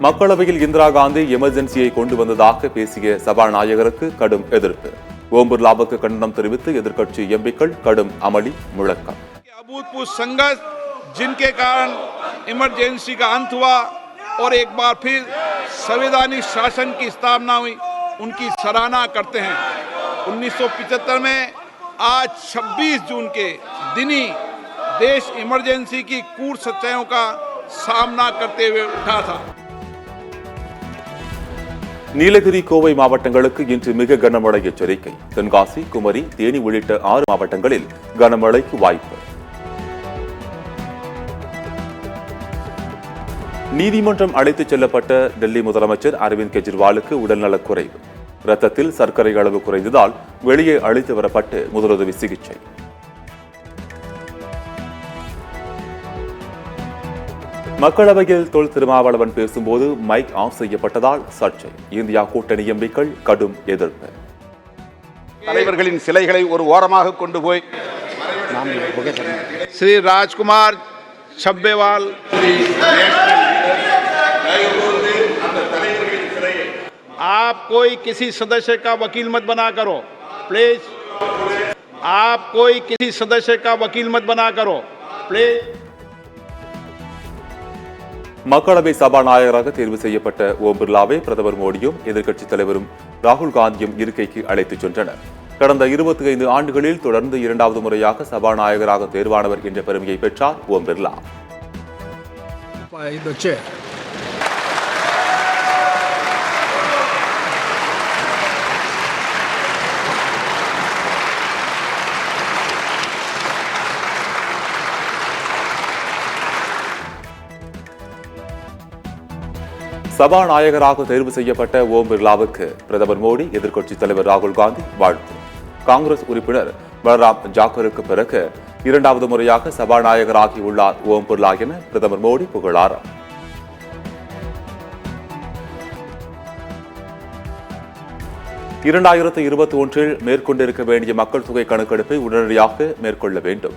மக்களவையில் இந்திரா காந்தி எமர்ஜென்சியை கொண்டு வந்ததாக பேசிய சபாநாயகருக்கு கடும் எதிர்ப்பு. ஓம் பிர்லாவுக்கு கண்டனம் தெரிவித்து எதிர்க்கட்சி எம்பிக்கள் கடும் அமளி முழக்கம். अभूतपूर्व संघर्ष जिनके कारण इमरजेंसी का अंत हुआ और एक बार फिर संवैधानिक शासन की स्थापना हुई, उनकी सराहना करते हैं। 1975 में आज 26 जून के दिन ही देश इमरजेंसी की कूट सच्चाइयों का सामना करते हुए उठा था। நீலகிரி கோவை மாவட்டங்களுக்கு இன்று மிக கனமழை எச்சரிக்கை. தென்காசி, குமரி, தேனி உள்ளிட்ட 6 மாவட்டங்களில் கனமழைக்கு வாய்ப்பு. நீதிமன்றம் அழைத்துச் செல்லப்பட்ட டெல்லி முதலமைச்சர் அரவிந்த் கெஜ்ரிவாலுக்கு உடல்நலக் குறைவு. இரத்தத்தில் சர்க்கரை அளவு குறைந்ததால் வெளியே அழைத்து வரப்பட்டு முதலுதவி சிகிச்சை. மக்களவையில் தொல் திருமாவளவன் பேசும்போது மைக் ஆஃப் செய்யப்பட்டதால் சர்ச்சை. இந்தியா கூட்டணி எம்பிக்கள் கடும் எதிர்ப்பு. தலைவர்களின் சிலைகளை ஒரு ஓரமாக கொண்டு போய் श्री राजकुमार छब्बेवाल आप कोई किसी सदस्य का वकील मत बना करो प्लीज। आप कोई किसी सदस्य का वकील मत बना करो प्लीज। மக்களவை சபாநாயகராக தேர்வு செய்யப்பட்ட ஓம் பிர்லாவை பிரதமர் மோடியும் எதிர்க்கட்சித் தலைவரும் ராகுல் காந்தியும் இருக்கைக்கு அழைத்துச் சென்றனர். கடந்த 25 ஆண்டுகளில் தொடர்ந்து 2வது முறையாக சபாநாயகராக தேர்வானவர் என்ற பெருமையை பெற்றார் ஓம் பிர்லா. சபாநாயகராக தேர்வு செய்யப்பட்ட ஓம் பிர்லாவுக்கு பிரதமர் மோடி, எதிர்க்கட்சித் தலைவர் ராகுல் காந்தி வாழ்த்து. காங்கிரஸ் உறுப்பினர் பலராம் ஜாக்கருக்கு பிறகு 2வது முறையாக சபாநாயகராகியுள்ளார் ஓம் பிர்லா என பிரதமர் மோடி புகழாரம். இரண்டாயிரத்து 21 மேற்கொண்டிருக்க வேண்டிய மக்கள் தொகை கணக்கெடுப்பை உடனடியாக மேற்கொள்ள வேண்டும்.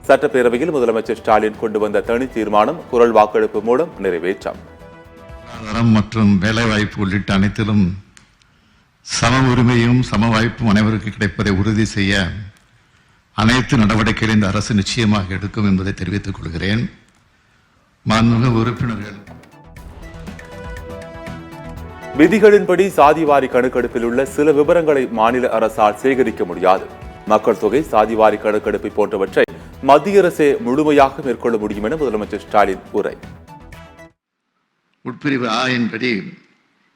சட்டப்பேரவையில் முதலமைச்சர் ஸ்டாலின் கொண்டு வந்த தனி தீர்மானம் குரல் வாக்கெடுப்பு மூலம் நிறைவேற்றம். மற்றும் வேலைவாய்ப்பு உள்ளிட்ட அனைத்திலும் சம உரிமையும் சம வாய்ப்பும் அனைவருக்கு கிடைப்பதை உறுதி செய்ய அனைத்து நடவடிக்கைகளை இந்த அரசு நிச்சயமாக எடுக்கும் என்பதை தெரிவித்துக் கொள்கிறேன். மாண்புமிகு உறுப்பினர்கள், விதிகளின்படி சாதிவாரி கணக்கெடுப்பில் உள்ள சில விவரங்களை மாநில அரசால் சேகரிக்க முடியாது. மக்கள் தொகை, சாதிவாரி கணக்கெடுப்பை போன்றவற்றை மத்திய அரசே முழுமையாக மேற்கொள்ள முடியும் என முதலமைச்சர் ஸ்டாலின் உரை. உட்பிரிவு ஆ என்படி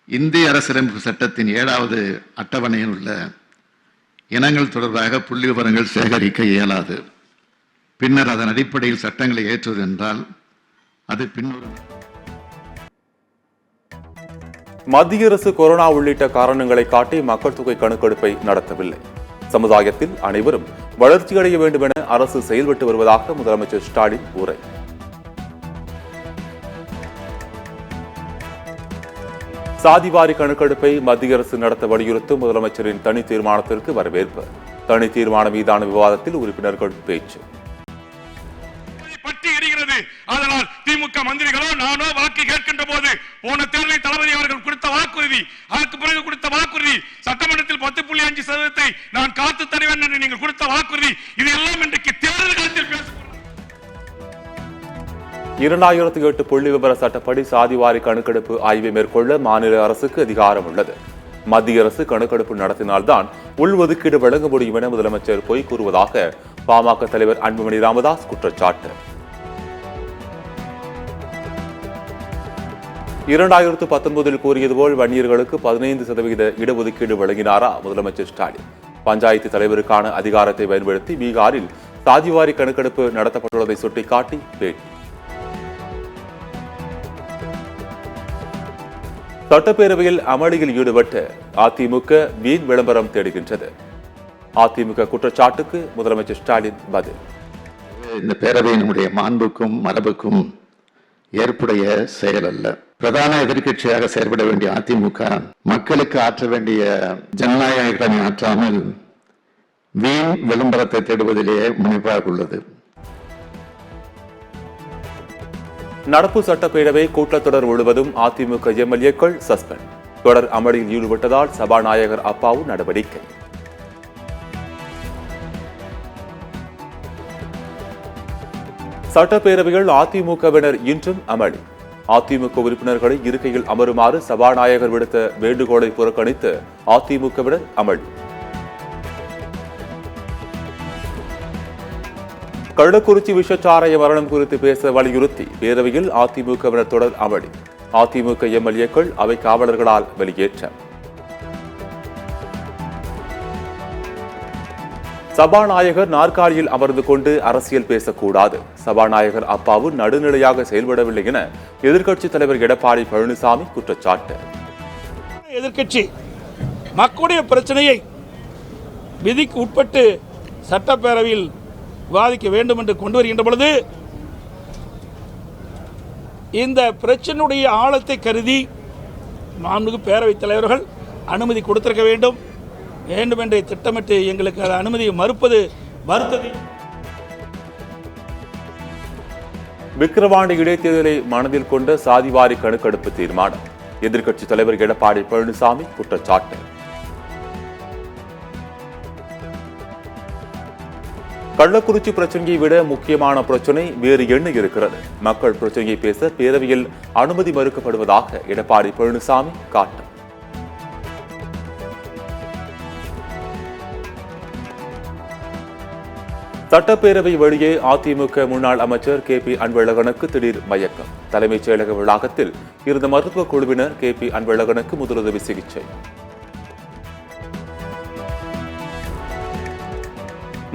இந்திய அரசியலமைப்பு சட்டத்தின் 7வது அட்டவணையில் உள்ள இனங்கள் தொடர்பாக புள்ளி விவரங்கள் சேகரிக்க இயலாது. பின்னர் அதன் அடிப்படையில் சட்டங்களை ஏற்றுவது என்றால் அது பின்வரும். மத்திய அரசு கொரோனா உள்ளிட்ட காரணங்களை காட்டி மக்கள் தொகை கணக்கெடுப்பை நடத்தவில்லை. சமுதாயத்தில் அனைவரும் வளர்ச்சியடைய வேண்டும் என அரசு செயல்பட்டு வருவதாக முதலமைச்சர் ஸ்டாலின் உரை. சாதிவாரி கணக்கெடுப்பை மத்திய அரசு நடத்த வலியுறுத்தும் முதலமைச்சரின் தனி தீர்மானத்திற்கு வரவேற்பு. தனி தீர்மானம் மீதான விவாதத்தில் உறுப்பினர்கள் பேச்சு. பட்டி எரிகிறது. அதனால் திமுக மந்திரிகளோ நானோ வாக்கு கேட்கின்ற போது போன தேர்தலில் தளபதி அவர்கள் கொடுத்த வாக்குறுதி, அதற்கு பிறகு கொடுத்த வாக்குறுதி, சட்டமன்றத்தில் 10.5% நான் காத்து தருவேன் என்று நீங்கள் கொடுத்த வாக்குறுதி, இது எல்லாம் இன்றைக்கு தேர்தல் காலத்தில் பேச. 2008 புள்ளி விவர சட்டப்படி சாதிவாரி கணக்கெடுப்பு ஆய்வை மேற்கொள்ள மாநில அரசுக்கு அதிகாரம் உள்ளது. மத்திய அரசு கணக்கெடுப்பு நடத்தினால்தான் உள்ஒதுக்கீடு வழங்க முடியும் என முதலமைச்சர் பொய் கூறுவதாக பாமக தலைவர் அன்புமணி ராமதாஸ் குற்றச்சாட்டு. 2019 கூறியது போல் வன்னியர்களுக்கு 15% இடஒதுக்கீடு வழங்கினாரா முதலமைச்சர் ஸ்டாலின்? பஞ்சாயத்து தலைவருக்கான அதிகாரத்தை பயன்படுத்தி பீகாரில் சாதிவாரி கணக்கெடுப்பு நடத்தப்பட்டுள்ளதை சுட்டிக்காட்டி பேட்டி. சட்டப்பேரவையில் அமளியில் ஈடுபட்டு அதிமுக வீண் விளம்பரம் தேடுகின்றது. அதிமுக குற்றச்சாட்டுக்கு முதலமைச்சர் ஸ்டாலின் பதில். இந்த பேரவை நம்முடைய மாண்புக்கும் மரபுக்கும் ஏற்புடைய செயல் அல்ல. பிரதான எதிர்க்கட்சியாக செயல்பட வேண்டிய அதிமுக மக்களுக்கு ஆற்ற வேண்டிய ஜனநாயக கடமை ஆற்றாமல் வீண் விளம்பரத்தை தேடுவதிலேயே முனைப்பாக உள்ளது. நடப்பு சட்டப்பேரவை கூட்டத்தொடர் முழுவதும் அதிமுக எம்எல்ஏக்கள் சஸ்பெண்ட். தொடர் அமளியில் ஈடுபட்டதால் சபாநாயகர் அப்பாவு நடவடிக்கை. சட்டப்பேரவையில் அதிமுகவினர் இன்றும் அமளி. அதிமுக உறுப்பினர்களை இருக்கையில் அமருமாறு சபாநாயகர் விடுத்த வேண்டுகோளை புறக்கணித்து அதிமுகவினர் அமளி. கள்ளக்குறிச்சி விஷச்சாராய மரணம் குறித்து பேச வலியுறுத்தி பேரவையில் அதிமுகவினர் தொடர் அமளி. அதிமுக எம்எல்ஏக்கள் அவை காவலர்களால் வெளியேற்றம். சபாநாயகர் நாற்காலியில் அமர்ந்து கொண்டு அரசியல் பேசக்கூடாது. சபாநாயகர் அப்பாவு நடுநிலையாக செயல்படவில்லை என எதிர்க்கட்சித் தலைவர் எடப்பாடி பழனிசாமி குற்றச்சாட்டு. எதிர்க்கட்சி மக்களுடைய பிரச்சனையை விதிக்கு உட்பட்டு சட்டப்பேரவையில் விவாதிக்க வேண்டும் என்று கொண்டு வருகின்ற பொழுது இந்த பிரச்சனையுடைய ஆழத்தை கருதி மாண்புமிகு பேரவைத் தலைவர்கள் அனுமதி கொடுத்திருக்க வேண்டும். வேண்டுமென்றே திட்டமிட்டு எங்களுக்கு அந்த அனுமதியை மறுப்பது வருத்தது. விக்கிரவாண்டி இடைத்தேர்தலை மனதில் கொண்ட சாதிவாரி கணக்கெடுப்பு தீர்மானம். எதிர்க்கட்சித் தலைவர் எடப்பாடி பழனிசாமி குற்றச்சாட்டு. கள்ளக்குறிச்சி பிரச்சனையை விட முக்கியமான பிரச்சனை வேறு என்ன இருக்கிறது? மக்கள் பிரச்சனையை பேச பேரவையில் அனுமதி மறுக்கப்படுவதாக எடப்பாடி பழனிசாமி காட்டும். சட்டப்பேரவை வெளியே அதிமுக முன்னாள் அமைச்சர் KP அன்பழகனுக்கு திடீர் மயக்கம். தலைமைச் செயலக வளாகத்தில் இருந்த மருத்துவக் குழுவினர் KP அன்பழகனுக்கு முதலுதவி சிகிச்சை.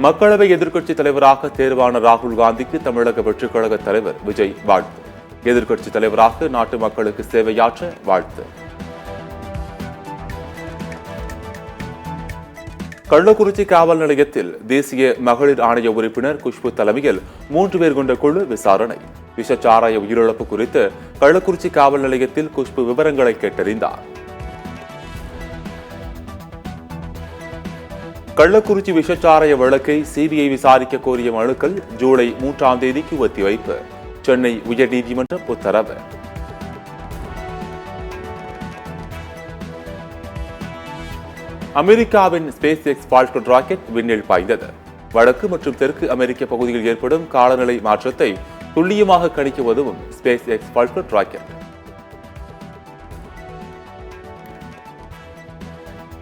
மக்களவை எதிர்க்கட்சித் தலைவராக தேர்வான ராகுல் காந்திக்கு தமிழக வெற்றிக் கழக தலைவர் விஜய் வாழ்த்து. எதிர்க்கட்சித் தலைவராக நாட்டு மக்களுக்கு சேவையாற்ற வாழ்த்து. கள்ளக்குறிச்சி காவல் நிலையத்தில் தேசிய மகளிர் ஆணைய உறுப்பினர் குஷ்பு தலைமையில் 3 பேர் கொண்ட குழு விசாரணை. விஷச்சாராய உயிரிழப்பு குறித்து கள்ளக்குறிச்சி காவல் நிலையத்தில் குஷ்பு விவரங்களை கேட்டறிந்தார். கள்ளக்குறிச்சி விஷச்சாராய வழக்கை CBI விசாரிக்க கோரிய மனுக்கள் ஜூலை 3ஆம் தேதிக்கு ஒத்திவைப்பு. சென்னை உயர்நீதிமன்றம் உத்தரவு. அமெரிக்காவின் SpaceX ஃபால்கன் ராக்கெட் விண்ணில் பாய்ந்தது. வடக்கு மற்றும் தெற்கு அமெரிக்க பகுதியில் ஏற்படும் காலநிலை மாற்றத்தை துல்லியமாக கணிக்க உதவும் SpaceX ஃபால்கன் ராக்கெட்.